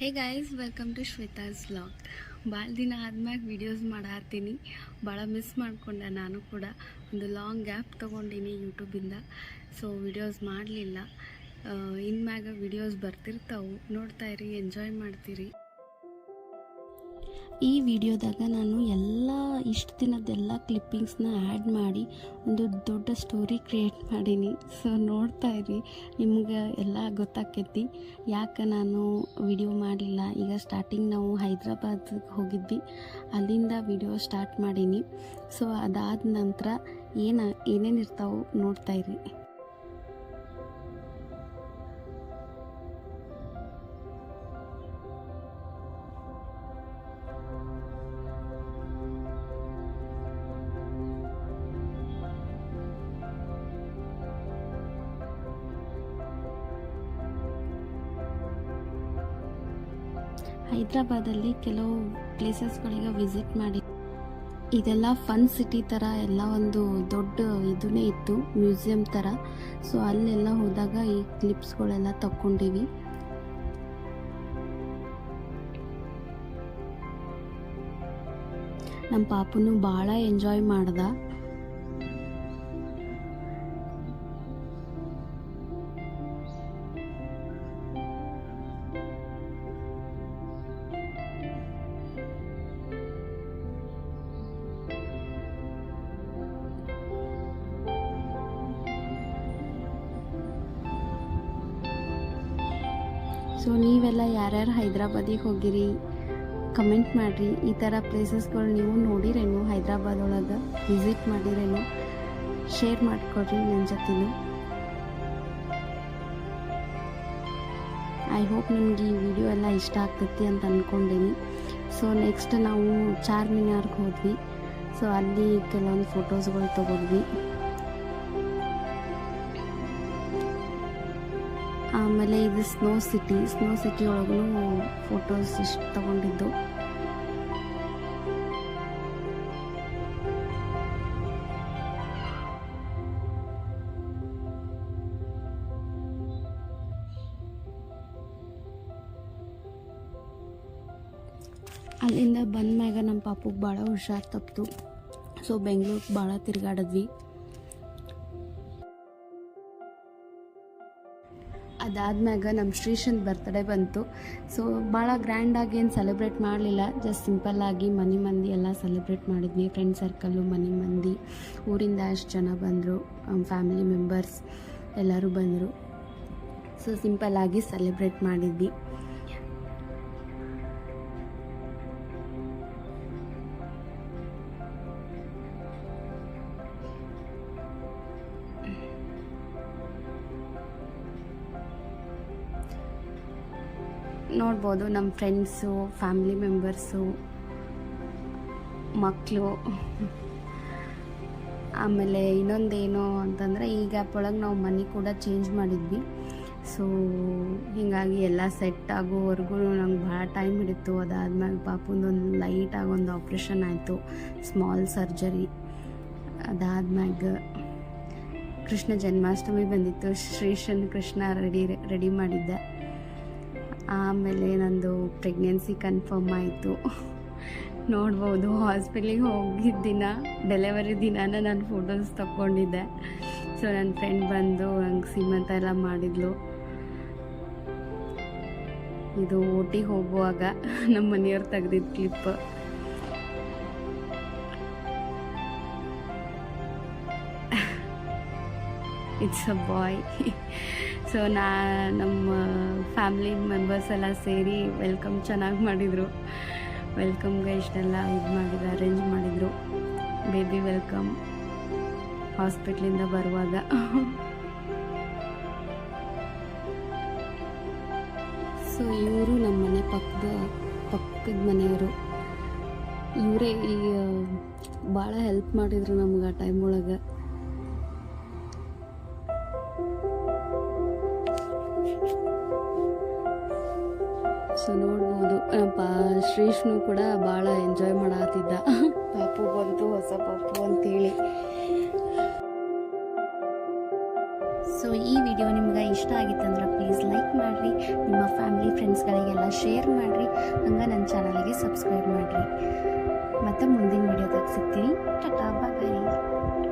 Hey guys, welcome to Shwetha's vlog. ಭಾಳ ದಿನ ಆದ್ಮ್ಯಾಗ videos ಮಾಡತ್ತೀನಿ. ಭಾಳ ಮಿಸ್ ಮಾಡ್ಕೊಂಡೆ. ನಾನು ಕೂಡ ಒಂದು ಲಾಂಗ್ ಗ್ಯಾಪ್ ತೊಗೊಂಡಿನಿ ಯೂಟ್ಯೂಬಿಂದ. ಸೊ ವೀಡಿಯೋಸ್ ಮಾಡಲಿಲ್ಲ. ಇನ್ಮ್ಯಾಗ ವೀಡಿಯೋಸ್ ಬರ್ತಿರ್ತಾವೆ, ನೋಡ್ತಾಯಿರಿ, ಎಂಜಾಯ್ ಮಾಡ್ತೀರಿ. ಈ ವಿಡಿಯೋದಾಗ ನಾನು ಇಷ್ಟು ದಿನದ್ದೆಲ್ಲ ಕ್ಲಿಪ್ಪಿಂಗ್ಸ್ನ ಆ್ಯಡ್ ಮಾಡಿ ಒಂದು ದೊಡ್ಡ ಸ್ಟೋರಿ ಕ್ರಿಯೇಟ್ ಮಾಡೀನಿ. ಸೊ ನೋಡ್ತಾ ಇರಿ, ನಿಮ್ಗೆ ಎಲ್ಲ ಗೊತ್ತಾಕೈತಿ ಯಾಕೆ ನಾನು ವಿಡಿಯೋ ಮಾಡಲಿಲ್ಲ. ಈಗ ಸ್ಟಾರ್ಟಿಂಗ್ ನಾವು ಹೈದ್ರಾಬಾದ್ಗೆ ಹೋಗಿದ್ವಿ, ಅಲ್ಲಿಂದ ವಿಡಿಯೋ ಸ್ಟಾರ್ಟ್ ಮಾಡೀನಿ. ಸೊ ಅದಾದ ನಂತರ ಏನೇನು ಇರ್ತಾವೆ ನೋಡ್ತಾ ಇರಿ. ಹೈದ್ರಾಬಾದಲ್ಲಿ ಕೆಲವು ಪ್ಲೇಸಸ್ಗಳಿಗೆ ವಿಸಿಟ್ ಮಾಡಿ. ಇದೆಲ್ಲ ಫನ್ ಸಿಟಿ ಥರ ಎಲ್ಲ ಒಂದು ದೊಡ್ಡ ಇದನ್ನೇ ಇತ್ತು, ಮ್ಯೂಸಿಯಂ ಥರ. ಸೊ ಅಲ್ಲೆಲ್ಲ ಹೋದಾಗ ಈ ಕ್ಲಿಪ್ಸ್ಗಳೆಲ್ಲ ತಗೊಂಡಿವಿ. ನಮ್ಮ ಪಾಪನು ಭಾಳ ಎಂಜಾಯ್ ಮಾಡ್ದ. ಸೊ ನೀವೆಲ್ಲ ಯಾರ್ಯಾರು ಹೈದ್ರಾಬಾದಿಗೆ ಹೋಗಿರಿ ಕಮೆಂಟ್ ಮಾಡಿರಿ. ಈ ಥರ ಪ್ಲೇಸಸ್ಗಳು ನೀವು ನೋಡಿರೇನು, ಹೈದ್ರಾಬಾದ್ ಒಳಗೆ ವಿಸಿಟ್ ಮಾಡಿರೇನು, ಶೇರ್ ಮಾಡಿಕೊಡ್ರಿ ನನ್ನ ಜೊತೆನೂ. ಐ ಹೋಪ್ ನಿಮ್ಗೆ ಈ ವಿಡಿಯೋ ಎಲ್ಲ ಇಷ್ಟ ಆಗ್ತೈತಿ ಅಂತ ಅಂದ್ಕೊಂಡೀನಿ. ಸೊ ನೆಕ್ಸ್ಟ್ ನಾವು ಚಾರ್ಮಿನಾರ್ಗೆ ಹೋದ್ವಿ. ಸೊ ಅಲ್ಲಿ ಕೆಲವೊಂದು ಫೋಟೋಸ್ಗಳು ತೊಗೊಂಡ್ವಿ. ಆಮೇಲೆ ಇದು ಸ್ನೋ ಸಿಟಿ ಒಳಗೂ ಫೋಟೋಸ್ ಇಷ್ಟು ತಗೊಂಡಿದ್ದು. ಅಲ್ಲಿಂದ ಬಂದ ಮ್ಯಾಗ ನಮ್ಮ ಪಾಪುಗೆ ಭಾಳ ಹುಷಾರು ತಪ್ಪಿತು. ಸೊ ಬೆಂಗಳೂರಿಗೆ ಭಾಳ ತಿರುಗಾಡಿದ್ವಿ. ಅದಾದ್ಮ್ಯಾಗ ನಮ್ಮ ಶ್ರೀಶನ್ ಬರ್ತ್ಡೇ ಬಂತು. ಸೊ ಭಾಳ ಗ್ರ್ಯಾಂಡಾಗಿ ಏನು ಸೆಲೆಬ್ರೇಟ್ ಮಾಡಲಿಲ್ಲ, ಜಸ್ಟ್ ಸಿಂಪಲ್ಲಾಗಿ ಮನೆ ಮಂದಿ ಎಲ್ಲ ಸೆಲೆಬ್ರೇಟ್ ಮಾಡಿದ್ವಿ. ಫ್ರೆಂಡ್ ಸರ್ಕಲ್ಲು, ಮನೆ ಮಂದಿ, ಊರಿಂದ ಅಷ್ಟು ಜನ ಬಂದರು, ಫ್ಯಾಮಿಲಿ ಮೆಂಬರ್ಸ್ ಎಲ್ಲರೂ ಬಂದರು. ಸೊ ಸಿಂಪಲ್ಲಾಗಿ ಸೆಲೆಬ್ರೇಟ್ ಮಾಡಿದ್ವಿ. ನೋಡ್ಬೋದು ನಮ್ಮ ಫ್ರೆಂಡ್ಸು, ಫ್ಯಾಮಿಲಿ ಮೆಂಬರ್ಸು, ಮಕ್ಕಳು. ಆಮೇಲೆ ಇನ್ನೊಂದೇನು ಅಂತಂದರೆ, ಈ ಗ್ಯಾಪ್ ಒಳಗೆ ನಾವು ಮನೆ ಕೂಡ ಚೇಂಜ್ ಮಾಡಿದ್ವಿ. ಸೊ ಹೀಗಾಗಿ ಎಲ್ಲ ಸೆಟ್ ಆಗೋವರೆಗೂ ನಂಗೆ ಭಾಳ ಟೈಮ್ ಹಿಡಿತು. ಅದಾದ್ಮೇಲೆ ಪಾಪುಂದೊಂದು ಲೈಟಾಗಿ ಒಂದು ಆಪ್ರೇಷನ್ ಆಯಿತು, ಸ್ಮಾಲ್ ಸರ್ಜರಿ. ಅದಾದ್ಮ್ಯಾಗ ಕೃಷ್ಣ ಜನ್ಮಾಷ್ಟಮಿ ಬಂದಿತ್ತು, ಶ್ರೀಶನ್ ಕೃಷ್ಣ ರೆಡಿ ಮಾಡಿದ್ದೆ. ಆಮೇಲೆ ನಂದು ಪ್ರೆಗ್ನೆನ್ಸಿ ಕನ್ಫರ್ಮ್ ಆಯಿತು. ನೋಡ್ಬೋದು, ಹಾಸ್ಪಿಟ್ಲಿಗೆ ಹೋಗಿದ್ದ ದಿನ, ಡೆಲಿವರಿ ದಿನಾನ ನಾನು ಫೋಟೋಸ್ ತಗೊಂಡಿದ್ದೆ. ಸೊ ನನ್ನ ಫ್ರೆಂಡ್ ಬಂದು ಹಂಗೆ ಸೀಮಂತ ಎಲ್ಲ ಮಾಡಿದ್ಲು. ಇದು ಓಟಿಗೆ ಹೋಗುವಾಗ ನಮ್ಮ ಮನೆಯವ್ರು ತೆಗ್ದಿದ್ದು clip. It's a boy. So ನಮ್ಮ ಫ್ಯಾಮಿಲಿ ಮೆಂಬರ್ಸ್ ಎಲ್ಲ ಸೇರಿ ವೆಲ್ಕಮ್ ಚೆನ್ನಾಗಿ ಮಾಡಿದರು. ವೆಲ್ಕಮ್ಗೆ ಇಷ್ಟೆಲ್ಲ ಅರೇಂಜ್ ಮಾಡಿದರು. ಬೇಬಿ ವೆಲ್ಕಮ್ ಹಾಸ್ಪಿಟ್ಲಿಂದ ಬರುವಾಗ. ಸೊ ಇವರು ನಮ್ಮ ಮನೆ ಪಕ್ಕದ ಮನೆಯವರು. ಇವರೇ ಈಗ ಭಾಳ ಹೆಲ್ಪ್ ಮಾಡಿದರು ನಮ್ಗೆ ಆ ಟೈಮ್ ಒಳಗೆ. ಸೊ ನೋಡ್ಬೋದು, ಶ್ರೀಷ್ನು ಕೂಡ ಭಾಳ ಎಂಜಾಯ್ ಮಾಡತ್ತಿದ್ದ. ಪಾಪು ಬಂತು, ಹೊಸ ಪಾಪು ಅಂತೇಳಿ. ಸೊ ಈ ವಿಡಿಯೋ ನಿಮ್ಗೆ ಇಷ್ಟ ಆಗಿತ್ತಂದ್ರೆ ಪ್ಲೀಸ್ ಲೈಕ್ ಮಾಡಿರಿ, ನಿಮ್ಮ ಫ್ಯಾಮಿಲಿ ಫ್ರೆಂಡ್ಸ್ಗಳಿಗೆಲ್ಲ ಶೇರ್ ಮಾಡಿರಿ, ಹಂಗೆ ನನ್ನ ಚಾನಲ್ಗೆ ಸಬ್ಸ್ಕ್ರೈಬ್ ಮಾಡಿರಿ. ಮತ್ತು ಮುಂದಿನ ವಿಡಿಯೋದಾಗ ಸಿಗ್ತೀನಿ. ಟಾಟಾ ಬಾಯ್.